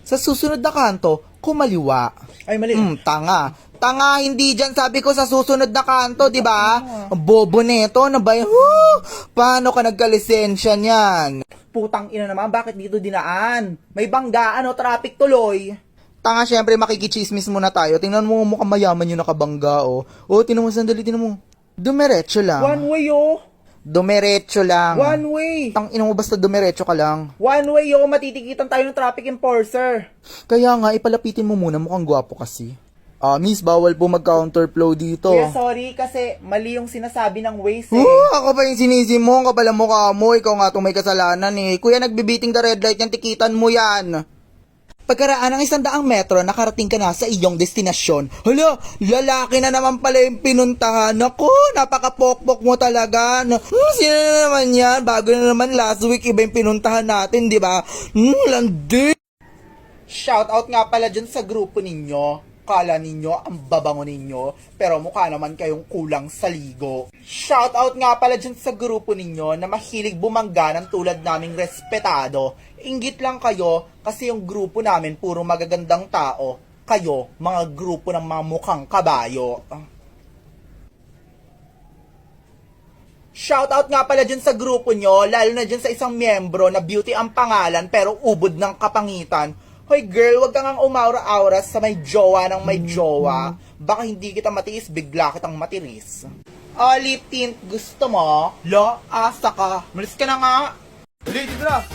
Sa susunod na kanto, kumaliwa. Ay, mali. Tanga. Tanga, hindi dyan. Sabi ko sa susunod na kanto, di ba? Ang bobo neto, na ba yun? Paano ka nagkalisensya niyan? Putang ina naman, bakit dito dinaan? May banggaan o traffic tuloy. Tanga, syempre makikichismis muna tayo. Tingnan mo, mukhang mayaman yung nakabangga, oh. Oh, tingnan mo, sandali, tingnan mo. Dumiretso lang. One way, oh. Dumiretso lang. One way. Tang ina mo, basta dumiretso ka lang. One way, oh. Matitikitan tayo ng traffic enforcer. Kaya nga, ipalapitin mo muna, mukhang gwapo kasi. Miss, bawal po mag-counterflow dito. Kuya, sorry kasi mali yung sinasabi ng Waze eh. Ako pa yung sinisi mo, ang kapal ang mukha mo, ikaw nga itong may kasalanan eh. Kuya, nagbibiting the red light yan, tikitan mo yan. Pagkaraan ng 100 metro, nakarating ka na sa iyong destinasyon. Hala, lalaki na naman pala yung pinuntahan. Naku, napakapokpok mo talaga. Sino na naman yan? Bago na naman last week, iba yung pinuntahan natin, di ba? Landi. Shoutout nga pala dyan sa grupo ninyo. Kala ninyo, ang babango ninyo, pero mukha naman kayong kulang sa ligo. Shoutout nga pala dyan sa grupo ninyo na mahilig bumangga ng tulad naming respetado. Inggit lang kayo kasi yung grupo namin puro magagandang tao. Kayo, mga grupo ng mga mukhang kabayo. Shoutout nga pala dyan sa grupo nyo, lalo na dyan sa isang miyembro na beauty ang pangalan pero ubod ng kapangitan. Hoy girl, wag kang umaura-aura sa may jowa ng may jowa. Baka hindi kita matiis, bigla kitang matiris. Lip tint, gusto mo? Lo, asa ka. Malis ka na nga. Dali, dito na.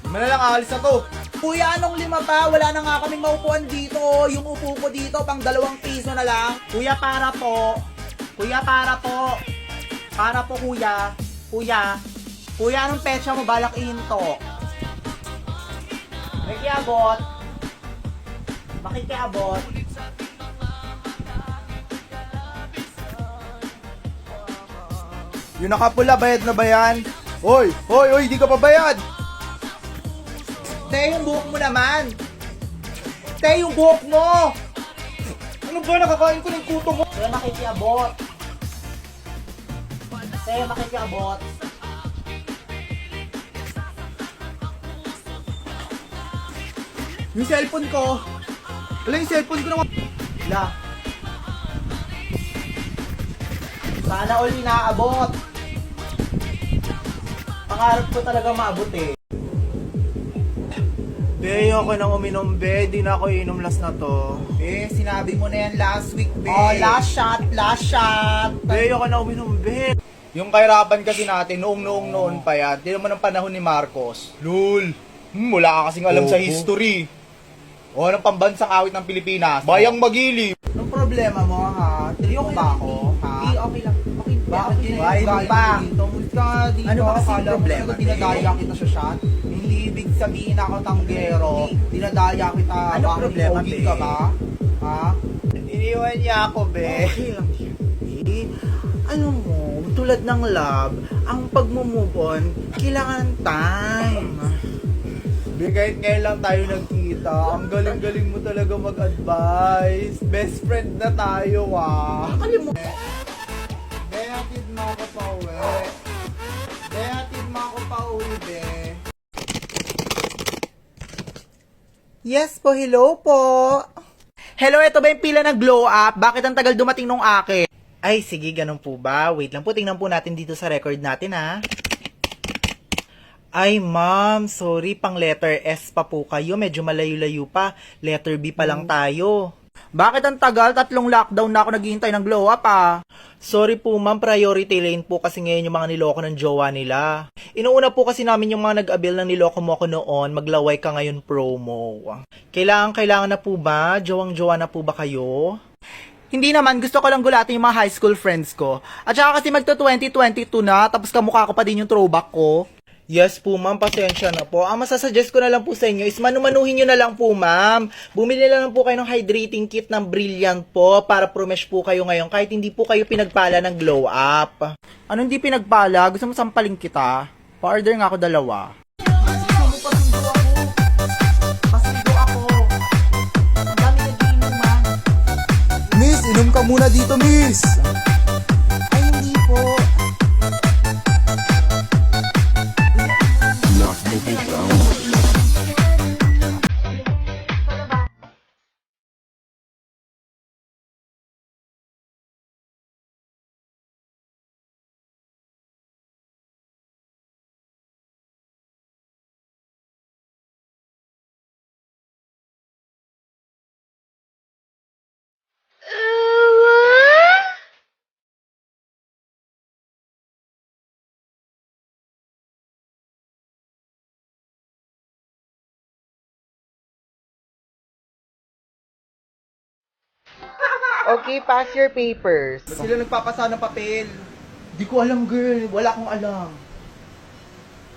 Lima na lang, aalis na to. Kuya, anong 5 pa? Wala na nga kaming maupuan dito. Yung upo ko dito, pang 2 piso na lang. Kuya, para po. Kuya, para po. Para po, kuya. Kuya. Kuya, anong petsa mo? Balak ihinto. Makikiabot. Makikiabot. Yung nakapula, bayad na ba yan? Hoy, di ka pa bayad. Te, yung buhok mo naman. Te, yung buhok mo. Ano ba? Nakakain ko ng kuto mo. Te, makikiabot. Te, makikiabot. Yung cellphone ko. Wala yung cellphone ko naman. La. Sana all inaabot. Pangarap ko talaga maabot eh. Be, ako nang uminom, be. Di na ako inom last na to. Eh, sinabi mo na yan last week, be. Oh, last shot, last shot. Be, ako na uminom, be. Yung kahirapan kasi natin, noong pa yan. Di naman ang panahon ni Marcos. Lul. Wala ka kasing alam sa history. O, ng pambansang awit ng Pilipinas. Bayang Magili. Anong problema mo, ha? Tiliyo ba ako, ha? Hindi, okay lang. Okay, Bakit okay, Why mo pa? Dito, ka dito. Ano ba kasi Akala mo problema, talaga dinadaya kita sa shot? Hindi ibig sabihin ako tanggero. Dinadaya kita. Ano Bakit problema, pogi be? ka ba? Ha? Iniwan niya ako, be. Okay lang yan, be. Ano mo, tulad ng love, ang pag-move on, kailangan ng time. Be, kahit ngayon lang tayo nagkita, ang galing-galing mo talaga mag-advise. Best friend na tayo, Kalimutan. Be, hatid mo ako pa uwi. Be, hatid mo ako pa uwi, be. Yes po, hello po. Hello, ito ba yung pila ng glow up? Bakit ang tagal dumating nung akin? Ay, sige, ganun po ba? Wait lang po, tingnan po natin dito sa record natin, ha. Ay, ma'am, sorry, pang letter S pa po kayo. Medyo malayo-layo pa. Letter B pa lang tayo. Bakit ang tagal? 3 lockdown na ako naghihintay ng glow up, ah. Sorry po, ma'am, priority lane po kasi ngayon yung mga niloko ng jowa nila. Inuuna po kasi namin yung mga nag-abil ng niloko mo ako noon, maglaway ka ngayon promo. Kailangan na po ba? Jowang-jowa na po ba kayo? Hindi naman, gusto ko lang gulatin yung mga high school friends ko. At saka kasi magto 2022 na, tapos kamukha ko pa din yung throwback ko. Yes po, ma'am. Pasensya na po. Ang masasuggest ko na lang po sa inyo is manumanuhin nyo na lang po, ma'am. Bumili na lang po kayo ng hydrating kit ng Brilliant po para promesh po kayo ngayon kahit hindi po kayo pinagpala ng glow up. Ano hindi pinagpala? Gusto mo sampaling kita? Pa-order nga ako 2. Gusto mo pasundo ako? Pasundo ako. Ang dami nag-iinuman. Miss, inom ka muna dito, miss. Ay, hindi po. Okay, pass your papers. Ba't sila nagpapasa ng papel? Di ko alam, girl. Wala akong alam.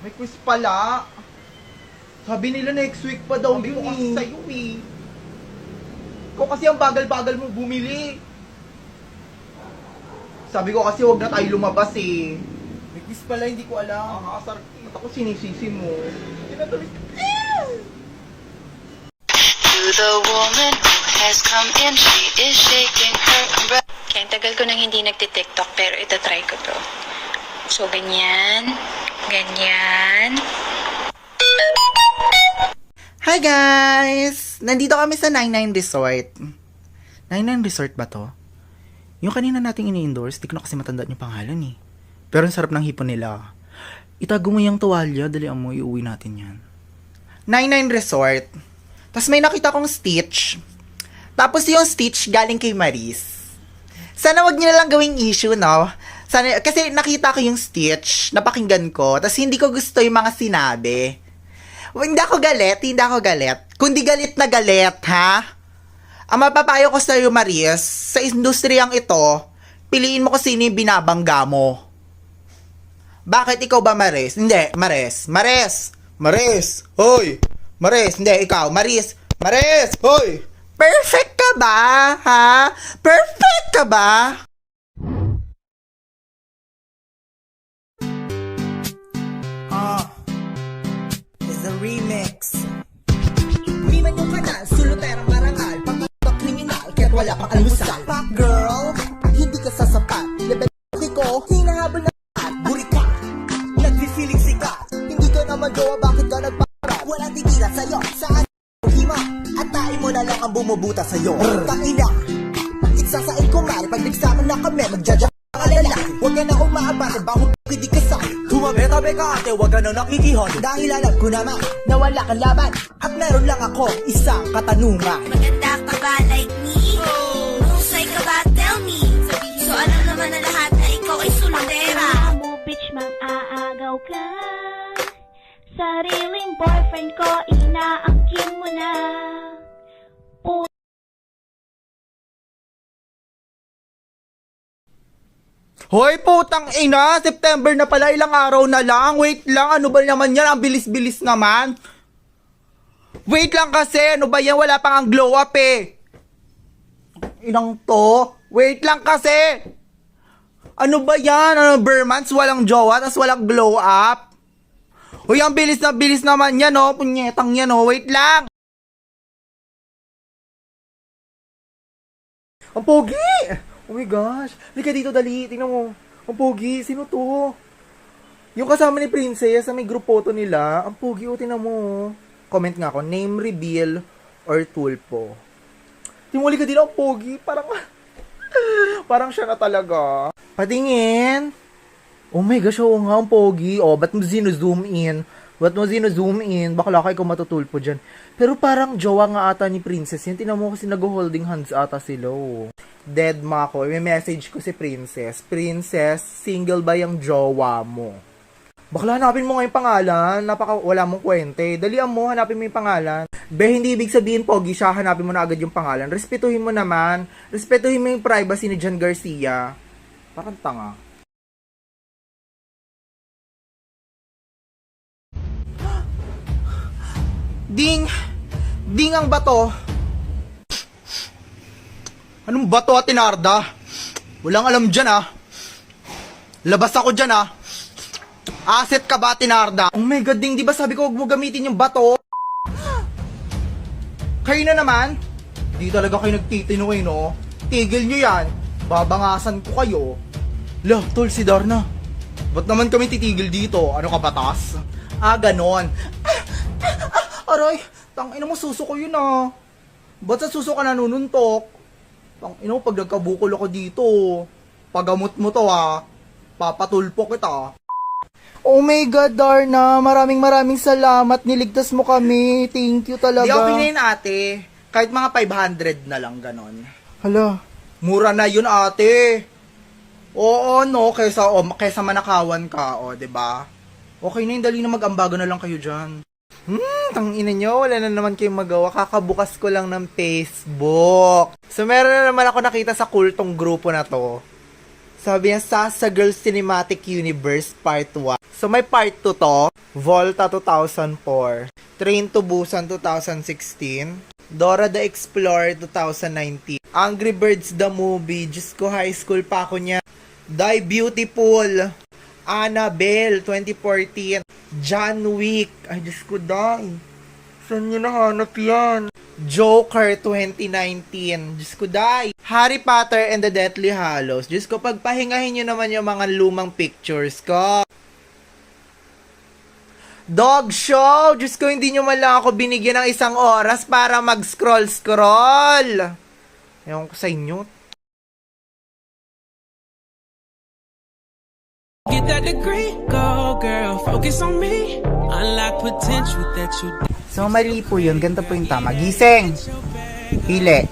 May quiz pala. Sabi nila next week pa daw yun kasi sa'yo eh. Ikaw kasi ang bagal-bagal mo bumili. Sabi ko kasi wag na tayo lumabas eh. May quiz pala, hindi ko alam. Nakakasar. Ba't ako sinisisi mo? Hindi na tuloy. To the woman who has come in, she is shaking her umbrella. Kaya ang tagal ko nang hindi nagti-TikTok pero itatry ko to. So, ganyan. Ganyan. Hi guys! Nandito kami sa 99 Resort. 99 Resort ba to? Yung kanina nating ini-endorse, di ko na kasi matandaan yung pangalan eh. Pero ang sarap ng hipon nila. Itago mo yung tuwalya, dalian mo, iuwi natin yan. 99 Resort. Tapos may nakita kong Stitch. Tapos yung Stitch galing kay Maris. Sana wag niyo na lang gawing issue, no? Sana, kasi nakita ko yung Stitch, napakinggan ko, tapos hindi ko gusto yung mga sinabi. Hindi ako galit. Kundi galit na galit, ha? Ang mapapayo ko sa'yo, Maris, sa industriyang ito, piliin mo kung sino yung binabangga mo. Bakit ikaw ba, Maris? Hindi, Maris! Hoy! Maris, hindi, ikaw, Maris, hoy! Perfect ka ba, ha? Perfect ka ba? Is a remix. Umiman yung kanal, suluterang marangal, pagkatak kriminal, kaya't wala pang almusal. Pak girl, hindi ka sasapat. Level ko, hinahabol na lahat. Buri ka, nagsisiling sikat. Hindi ka naman jowa, bakit ka nagparat? Walang tigilan sa'yo, saan hima? At tayo mo na lang ang bumubuta sa'yo. Tangina, itsasain ko mari, pag nagsama na kami, magjaja ka lalaki. Huwag ka na umaabate, bahong hindi ka sa'yo. Tumabetabe ka ate, huwag ka na nakikihon. Dahil alam ko naman, na wala kang laban. At meron lang ako, isang katanungan. Maganda ka ba like me? Husay ka ba? Tell me. So alam naman na lahat na ikaw ay sulundera. Mo bitch, mag-aagaw ka. Sariling boyfriend ko, inaangkin mo na. Hoy, putang ina! September na pala, ilang araw na lang. Wait lang, ano ba naman yan? Ang bilis-bilis naman. Wait lang kasi, ano ba yan? Wala pang ang glow up eh. Inang to? Wait lang kasi. Ano ba yan? Ano, Bermans, walang jowa, tas walang glow up? Hoy, ang bilis na bilis naman yan, oh. Punyetang yan, oh. Wait lang. Ang pogi! Oh my gosh. Halika dito, dali. Tingnan mo. Ang pogi. Sino to? Yung kasama ni Princess sa may group photo nila. Ang pogi. O, tingnan mo. Comment nga ako. Name reveal or tulpo. Tingnan mo, halika dito. Ang pogi. Parang parang siya na talaga. Patingin. Oh my gosh. Oo nga. Ang pogi. Oh, ba't mo zoom in? Bakla kayo kung matutulpo dyan. Pero parang jowa nga ata ni Princess yan. Tingnan mo kasi nag-holding hands ata sila. Oh. Dead ma ko. May message ko si Princess. Princess, single ba yung jowa mo? Bakla, hanapin mo nga yung pangalan. Wala mong kwente. Dalian mo, hanapin mo yung pangalan. Be, hindi ibig sabihin pogi siya, hanapin mo na agad yung pangalan. Respetuhin mo naman. Respetuhin mo yung privacy ni John Garcia. Parang tanga. Ding! Ding ang bato! Anong bato at tinarda? Walang alam dyan ah. Labas ako dyan ah. Asset ka ba, tinarda? Oh my god, Ding, di ba sabi ko huwag mo gamitin yung bato? Kayo na naman? Di talaga kayo nagtitino eh, no? Tigil nyo yan. Babangasan ko kayo. Lah, tol, si Darna. Ba't naman kami titigil dito? Ano ka, batas? Ah, ganon. Aray, tangina mo, suso ko yun ah. Ba't sa suso ka nanununtok? Tangina mo, pag nagkabukol ako dito, pagamot mo to ah. Papatulpo kita. Oh my God, Darna. Maraming salamat. Niligtas mo kami. Thank you talaga. Di ako pinayin, ate. Kahit mga 500 na lang, ganon. Hala. Mura na yun, ate. Oo, no. Kaysa manakawan ka, o, diba? Okay na yun, dali na mag-ambaga na lang kayo dyan. Tangina nyo, wala na naman kayong magawa. Kakabukas ko lang ng Facebook. So, meron na naman ako nakita sa kultong grupo na to. Sabi niya, Sasa Girls Cinematic Universe Part 1. So, may Part 2 to. Volta 2004. Train to Busan 2016. Dora the Explorer 2019. Angry Birds the Movie. Diyos ko, high school pa ako niya. Die Beautiful. Annabelle 2014. John Wick. Ay, Diyos ko, die. Saan nyo nahanap yan? Joker 2019. Diyos ko, die. Harry Potter and the Deathly Hallows. Diyos ko, pagpahingahin nyo naman yung mga lumang pictures ko. Dog show! Diyos ko, hindi nyo man lang ako binigyan ng isang oras para mag-scroll-scroll. Ewan ko sa inyo. Get that degree, go girl, focus on me. Unlock potential that you So, mali po yun. Ganito po yung tama. Gising! Pili.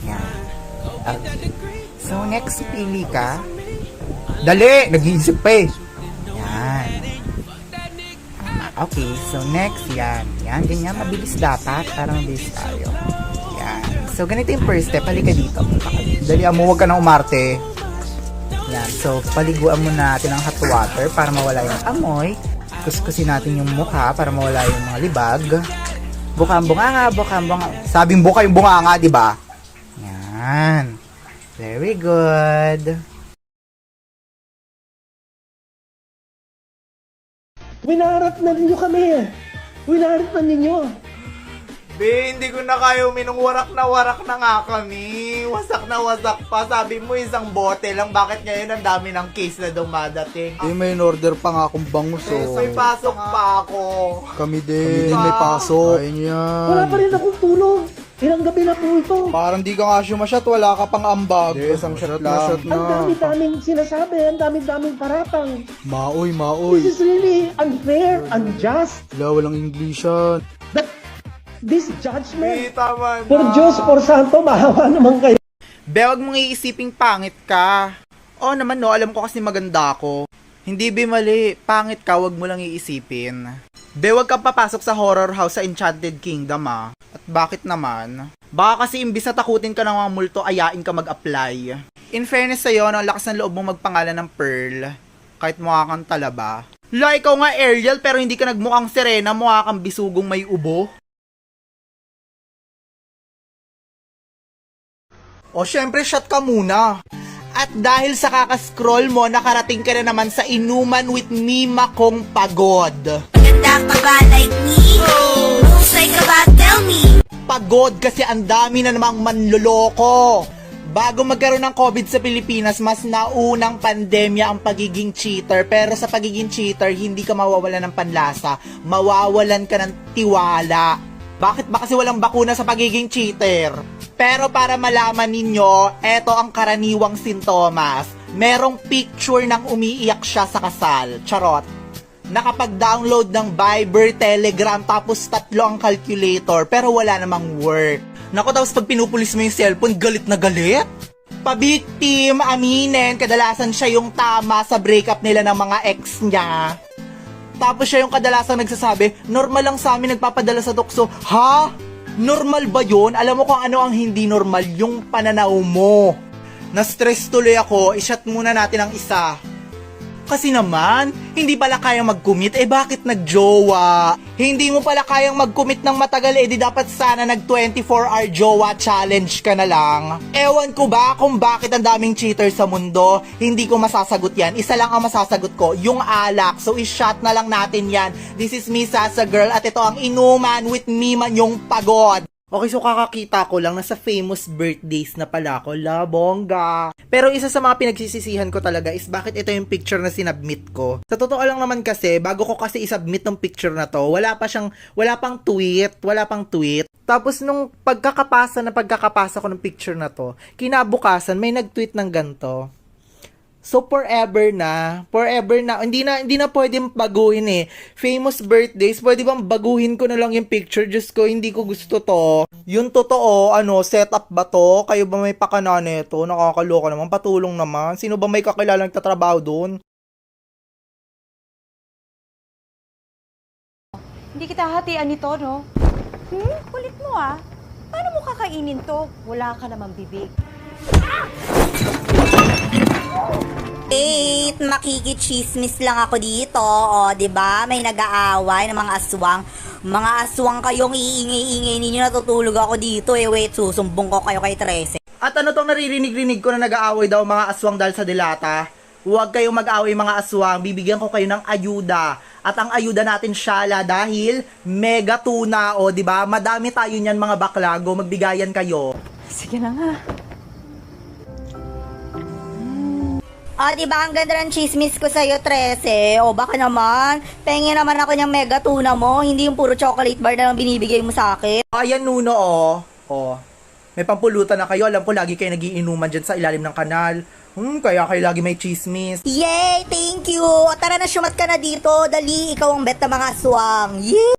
Yan. Okay. So, next pili ka. Dali! Nag-iisip pa eh. Yan. Okay, so next, yan. Yan, ganyan. Mabilis dapat. Para mabilis tayo. Yan. So, ganito yung first step. Halika dito. Dali, mo, huwag ka nang umarte. Yan. So, paliguan muna natin ang hot water para mawala yung amoy. Kuskusin natin yung mukha para mawala yung mga libag. Bukang-bunga nga. Sabing buka yung bunga nga, di ba? Yan. Very good. Winarap na ninyo kami. Winarap na ninyo. Be, hindi ko na kayo minung warak na nga kami. Wasak na wasak pa. Sabi mo isang bote lang. Bakit ngayon ang dami ng case na dumadating? May order pa nga akong bangus, May pasok pa ako. Kami din, may pasok. Ayun Wala pa rin akong tulog. Ilang gabi na po ito. Parang di ka nga sumasyat, wala ka pang ambag. Isang shot lang. Ang dami-daming sinasabi, ang dami-daming paratang. Maoy. This is really unfair, unjust. Wala, walang Englishan. This judgment. Tama na. For Diyos, for Santo, mahawa naman kayo. Be, wag mong iisiping pangit ka. Oo naman no, alam ko kasi maganda ako. Hindi be mali, pangit ka, wag mo lang iisipin. Be, wag kang papasok sa horror house sa Enchanted Kingdom ah. At bakit naman? Baka kasi imbis na takutin ka ng mga multo, ayain ka mag-apply. In fairness sa'yo, ang lakas ng loob mong magpangalan ng Pearl. Kahit mukha kang talaba. La, ikaw nga Ariel, pero hindi ka nagmukhang Serena, mukha kang bisugong may ubo. O syempre, shot ka muna. At dahil sa kakascroll mo, nakarating ka na naman sa Inuman with Mima kong pagod. Ganda ka ba like me? Husay ka ba? Tell me. Pagod kasi ang dami na namang manloloko. Bago magkaroon ng COVID sa Pilipinas, mas naunang pandemya ang pagiging cheater. Pero sa pagiging cheater, hindi ka mawawalan ng panlasa. Mawawalan ka ng tiwala. Bakit ba kasi walang bakuna sa pagiging cheater? Pero para malaman ninyo, eto ang karaniwang sintomas. Merong picture ng umiiyak siya sa kasal. Charot. Nakapag-download ng Viber, Telegram, tapos 3 ang calculator, pero wala namang work. Naku, tapos pag pinupulis mo yung cellphone, galit na galit. Pa-victim, aminin, kadalasan siya yung tama sa breakup nila ng mga ex niya. Tapos siya yung kadalasang nagsasabi, normal lang sa amin nagpapadala sa tukso. Ha? Normal ba yun? Alam mo kung ano ang hindi normal? Yung pananaw mo. Na-stress tuloy ako, i-shot muna natin ang isa. Kasi naman, hindi pala kayang mag-commit, bakit nag-jowa? Hindi mo pala kayang mag-commit ng matagal, di dapat sana nag-24-hour jowa challenge ka na lang. Ewan ko ba kung bakit ang daming cheater sa mundo? Hindi ko masasagot yan. Isa lang ang masasagot ko, yung alak. So, i-shot na lang natin yan. This is me, Sasa Girl, at ito ang Inuman with Mima yung pagod. Okay, so kakakita ko lang, nasa famous birthdays na pala ako, la bongga. Pero isa sa mga pinagsisisihan ko talaga is bakit ito yung picture na sinubmit ko. Sa totoo lang naman kasi, bago ko kasi isubmit ng picture na to, wala pang tweet. Tapos nung pagkakapasa ko ng picture na to, kinabukasan may nag-tweet ng ganto. So forever na, hindi na pwedeng baguhin eh. Famous birthdays, pwede bang baguhin ko na lang yung picture? Diyos ko, hindi ko gusto to. Yung totoo, setup ba to? Kayo ba may pakana nito? Nakakaloka naman, patulong naman. Sino ba may kakilalang tatrabaho doon? Hindi kita hatian nito, no? Kulit mo ah. Paano mo kakainin to? Wala ka namang bibig. Wait, makikichismis lang ako dito. O, diba? May nag-aaway ng mga aswang. Mga aswang kayong iingay-ingay ninyo, natutulog ako dito eh. Wait, susumbong ko kayo kay Trece. At ano tong naririnig-rinig ko na nag-aaway daw mga aswang dahil sa delata? Huwag kayong mag-aaway mga aswang, bibigyan ko kayo ng ayuda. At ang ayuda natin syala dahil mega tuna o, di ba? Madami tayo niyan mga baklago, magbigayan kayo. Sige na nga. O, diba ang ganda ng chismis ko sa'yo, Trece? O, baka naman, pengen naman ako niyang mega tuna mo, hindi yung puro chocolate bar na lang binibigay mo sa akin. Ayan Nuno oh. Oh. May pampulutan na kayo, alam ko lagi kayo nagiinuman dyan sa ilalim ng kanal. Kaya kayo lagi may chismis. Yay! Thank you! O, tara na, syumat ka na dito. Dali, ikaw ang bet ng mga aswang. Yay!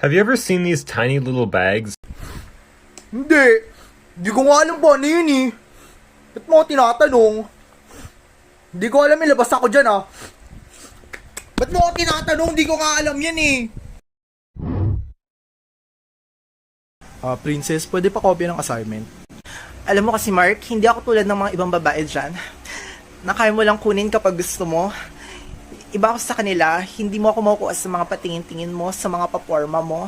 Have you ever seen these tiny little bags? Hindi ko nga alam po ano yun eh. Ba't mo tinatanong? Hindi ko alam, ilabas ako dyan ah. Ba't mo tinatanong? Hindi ko nga alam yan eh. Princess, pwede pa kopya ng assignment? Alam mo kasi Mark, hindi ako tulad ng mga ibang babae dyan. Na kaya mo lang kunin kapag gusto mo. Iba ako sa kanila, hindi mo ako makukuha sa mga patingin-tingin mo, sa mga paporma mo.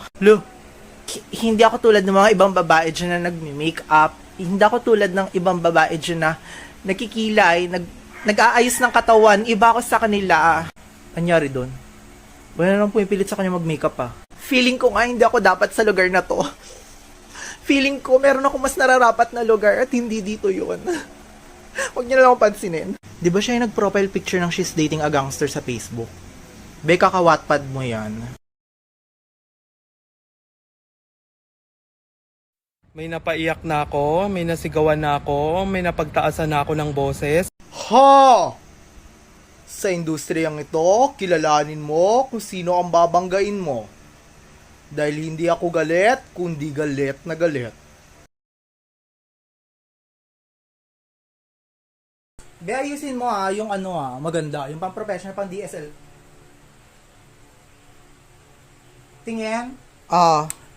Hindi ako tulad ng mga ibang babae dyan na nagmi-makeup. Hindi ako tulad ng ibang babae dyan na nakikilay, nag-aayos ng katawan. Iba ako sa kanila. Anyari doon? Wala naman pumipilit sa kanya mag-makeup ah. Feeling ko nga hindi ako dapat sa lugar na to. Feeling ko meron ako mas nararapat na lugar at hindi dito yun. Huwag niyo na lang akong pansinin. Di ba siya yung nag-profile picture ng she's dating a gangster sa Facebook? Beka ka Wattpad mo yan. May napaiyak na ako, may nasigawan na ako, may napagtaasan na ako ng boses. Ha! Sa industriyang ito, kilalanin mo kung sino ang babanggain mo. Dahil hindi ako galit, kundi galit na galit. Be, ayusin mo yung maganda, yung pang-professional, pang-DSL. Tingin?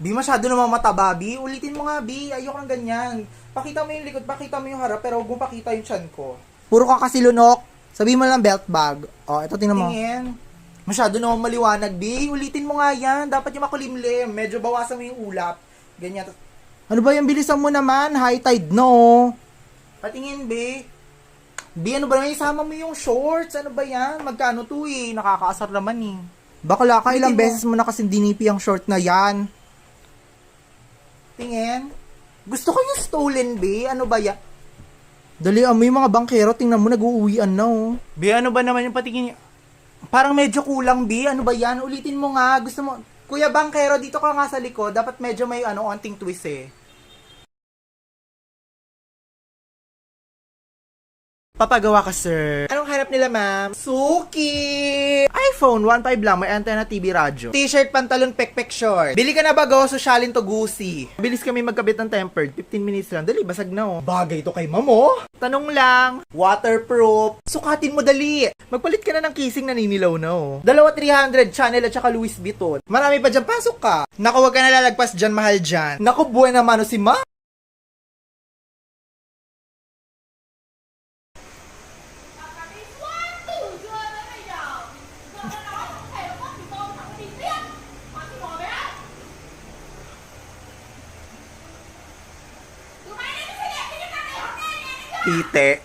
Bi, masyado naman mataba, Bi. Ulitin mo nga, Bi. Ayoko ng ganyan. Pakita mo yung likod, pakita mo yung harap, pero huwag mo pakita yung chan ko. Puro ka kasi lunok. Sabi mo lang belt bag. Ito tingnan mo. Tingin. Masyado naman maliwanag, Bi. Ulitin mo nga yan. Dapat yung makulimlim. Medyo bawasan mo yung ulap. Ganyan. Ano ba yung bilisan mo naman? High tide, no? Patingin, Bi. Bi, ano ba naman? Isama mo yung shorts. Ano ba yan? Magkano to eh? Nakakaasar naman eh. Bakla ka, ilang beses mo na kasi dinipi ang short na yan. Tingin. Gusto ko yung stolen, Bi. Ano ba yan? Dali, mo yung mga bangkero. Tingnan mo, nag-uuwian na, oh. Bi, ano ba naman yung patingin? Parang medyo kulang, Bi. Ano ba yan? Ulitin mo nga. Gusto mo... Kuya Bangkero, dito ka nga sa likod. Dapat medyo may onting twist eh. Papagawa ka, sir. Anong hanap nila, ma'am? Suki! iPhone, 1.5 lang. May antenna, TV, radyo. T-shirt, pantalon, pekpek, short. Bili ka na bago, sosyalin to gusi. Bilis kami magkabit ng tempered. 15 minutes lang. Dali, basag na, oh. Bagay to kay mamo. Tanong lang. Waterproof. Sukatin mo, dali. Magpalit ka na ng casing, naninilaw na, oh. Dalawa 300, Chanel at saka Louis Vuitton. Marami pa dyan, pasok ka. Naku, wag ka na lalagpas dyan, mahal dyan. Naku, buhay naman, si ma. Ite.